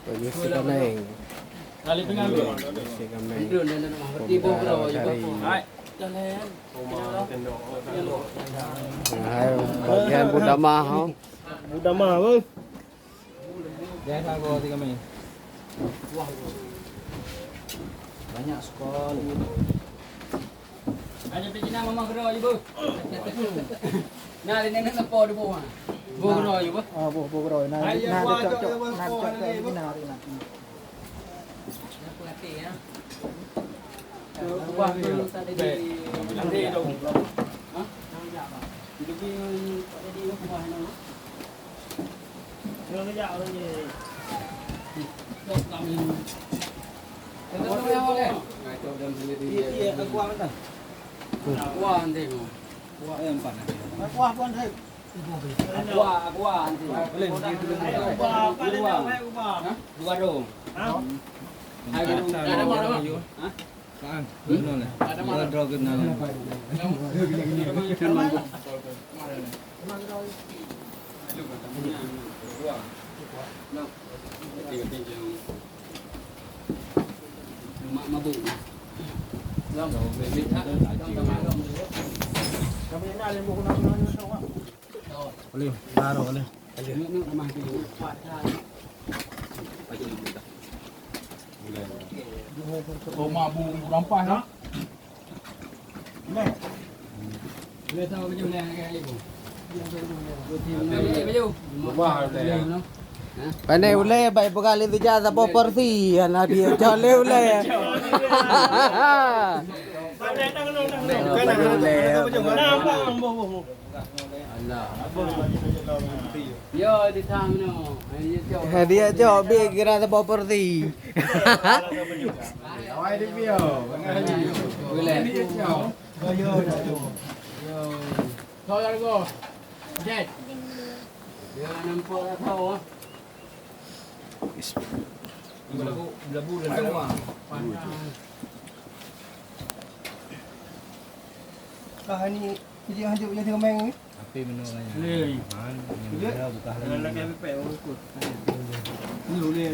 Bagi si Kameng. Kali pengambil. Si Kameng. Hai, bagian Buddha Maha. Budak mah bang. Jangan aku 3 menit. Banyak sekali. Ada pergi nama mama gerak je, Bu. Nah, ini nak lepas di bawah. Bu gerak je, Bu. Ah, boh gerak. Nah, cocok. Nah, cocok ini hari nak. Apa hati ya? Buah tu tadi di. Nanti dong. Hah? Hidup ni tadi di bawah mana? Kalau kerja orang ni. Dok kami. Tengok dia boleh. Ngaco dan sendiri. Iya, aku apa dah? Kuah nanti tu. Kuah empat. Kuah pun saya. Kuah nanti. Boleh. Kuah kuah. Dua dong. Ada mana? Hah? Kan? Benar lah. Ada mana? Draw ke nama. Mabuk. Lam, bebek tak. Kami ni ada buku nama semua. Boleh, taruh boleh. Ni ramah tu. Oh, mabuk rampas nak. Nah. Boleh tahu baju ni agak ibu. Baju. Wah, Pandai ulai baik bekali tu jasa properti anak dia jale ulai. Pandai tak kena Yo di tang no. Dia jawab kira tu properti. Awak dia bio. Boleh. Yo. Kau yang go. Jet. Dia nampak tak tahu ah. Belabu dan semua. Ini dia hancur punya tengah main ni. Api menurutnya. Ni. Bukan lagi. Nak kami pay ikut. Ni boleh.